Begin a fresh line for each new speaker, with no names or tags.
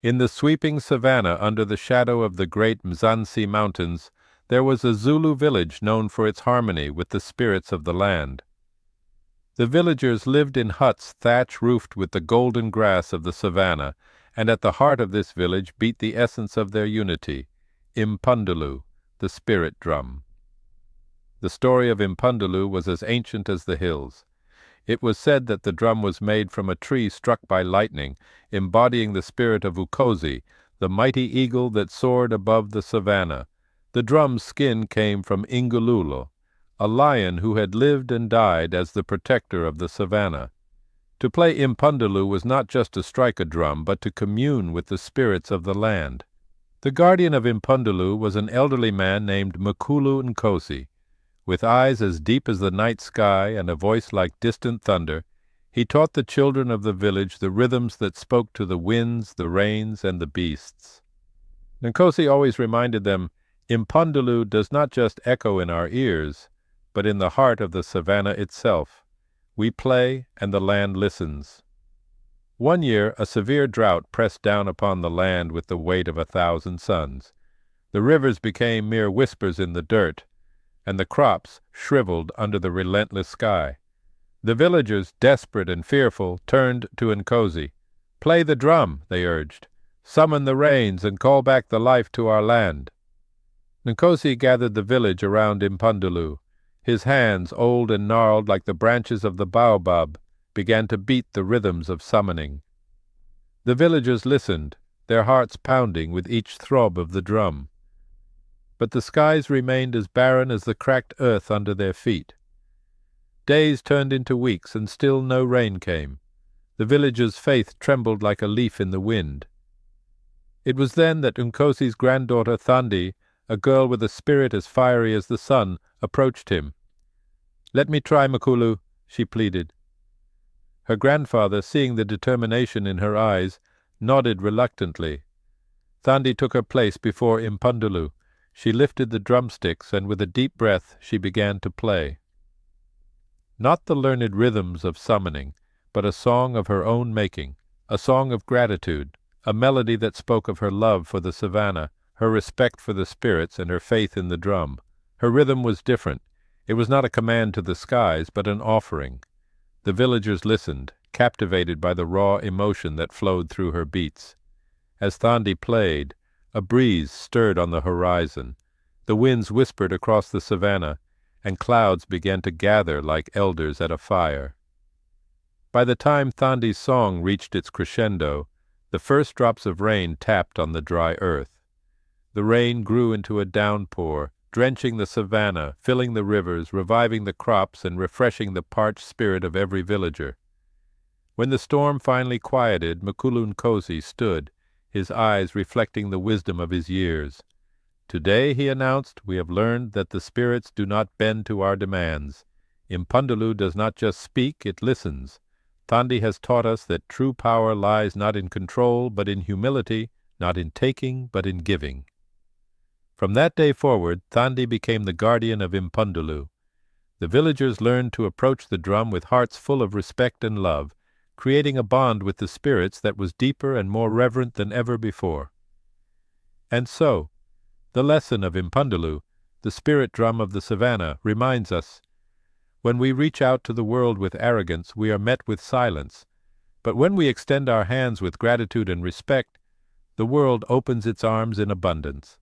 In the sweeping savanna under the shadow of the great Mzansi Mountains, there was a Zulu village known for its harmony with the spirits of the land. The villagers lived in huts thatch-roofed with the golden grass of the savanna, and at the heart of this village beat the essence of their unity, Impundulu, the spirit drum. The story of Impundulu was as ancient as the hills. It was said that the drum was made from a tree struck by lightning, embodying the spirit of Ukosi, the mighty eagle that soared above the savanna. The drum's skin came from Ingululo, a lion who had lived and died as the protector of the savanna. To play Impundulu was not just to strike a drum, but to commune with the spirits of the land. The guardian of Impundulu was an elderly man named Mukulu Nkosi. With eyes as deep as the night sky and a voice like distant thunder, he taught the children of the village the rhythms that spoke to the winds, the rains, and the beasts. Nkosi always reminded them, Impundulu does not just echo in our ears, but in the heart of the savanna itself. We play, and the land listens. One year, a severe drought pressed down upon the land with the weight of 1,000 suns. The rivers became mere whispers in the dirt, and the crops shriveled under the relentless sky. The villagers, desperate and fearful, turned to Nkosi. "Play the drum," they urged. "Summon the rains and call back the life to our land." Nkosi gathered the village around Impundulu. His hands, old and gnarled like the branches of the baobab, began to beat the rhythms of summoning. The villagers listened, their hearts pounding with each throb of the drum. But the skies remained as barren as the cracked earth under their feet. Days turned into weeks, and still no rain came. The villagers' faith trembled like a leaf in the wind. It was then that Nkosi's granddaughter Thandi, a girl with a spirit as fiery as the sun, approached him. "Let me try, Mukulu," she pleaded. Her grandfather, seeing the determination in her eyes, nodded reluctantly. Thandi took her place before Impundulu. She lifted the drumsticks, and with a deep breath she began to play. Not the learned rhythms of summoning, but a song of her own making, a song of gratitude, a melody that spoke of her love for the savanna, her respect for the spirits, and her faith in the drum. Her rhythm was different. It was not a command to the skies, but an offering. The villagers listened, captivated by the raw emotion that flowed through her beats. As Thandi played, a breeze stirred on the horizon. The winds whispered across the savanna, and clouds began to gather like elders at a fire. By the time Thandi's song reached its crescendo, the first drops of rain tapped on the dry earth. The rain grew into a downpour, drenching the savanna, filling the rivers, reviving the crops, and refreshing the parched spirit of every villager. When the storm finally quieted, Mukulu Nkosi stood, his eyes reflecting the wisdom of his years. "Today," he announced, "we have learned that the spirits do not bend to our demands. Impundulu does not just speak, it listens. Thandi has taught us that true power lies not in control, but in humility, not in taking, but in giving." From that day forward, Thandi became the guardian of Impundulu. The villagers learned to approach the drum with hearts full of respect and love, creating a bond with the spirits that was deeper and more reverent than ever before. And so, the lesson of Impundulu, the spirit drum of the savanna, reminds us, when we reach out to the world with arrogance, we are met with silence. But when we extend our hands with gratitude and respect, the world opens its arms in abundance.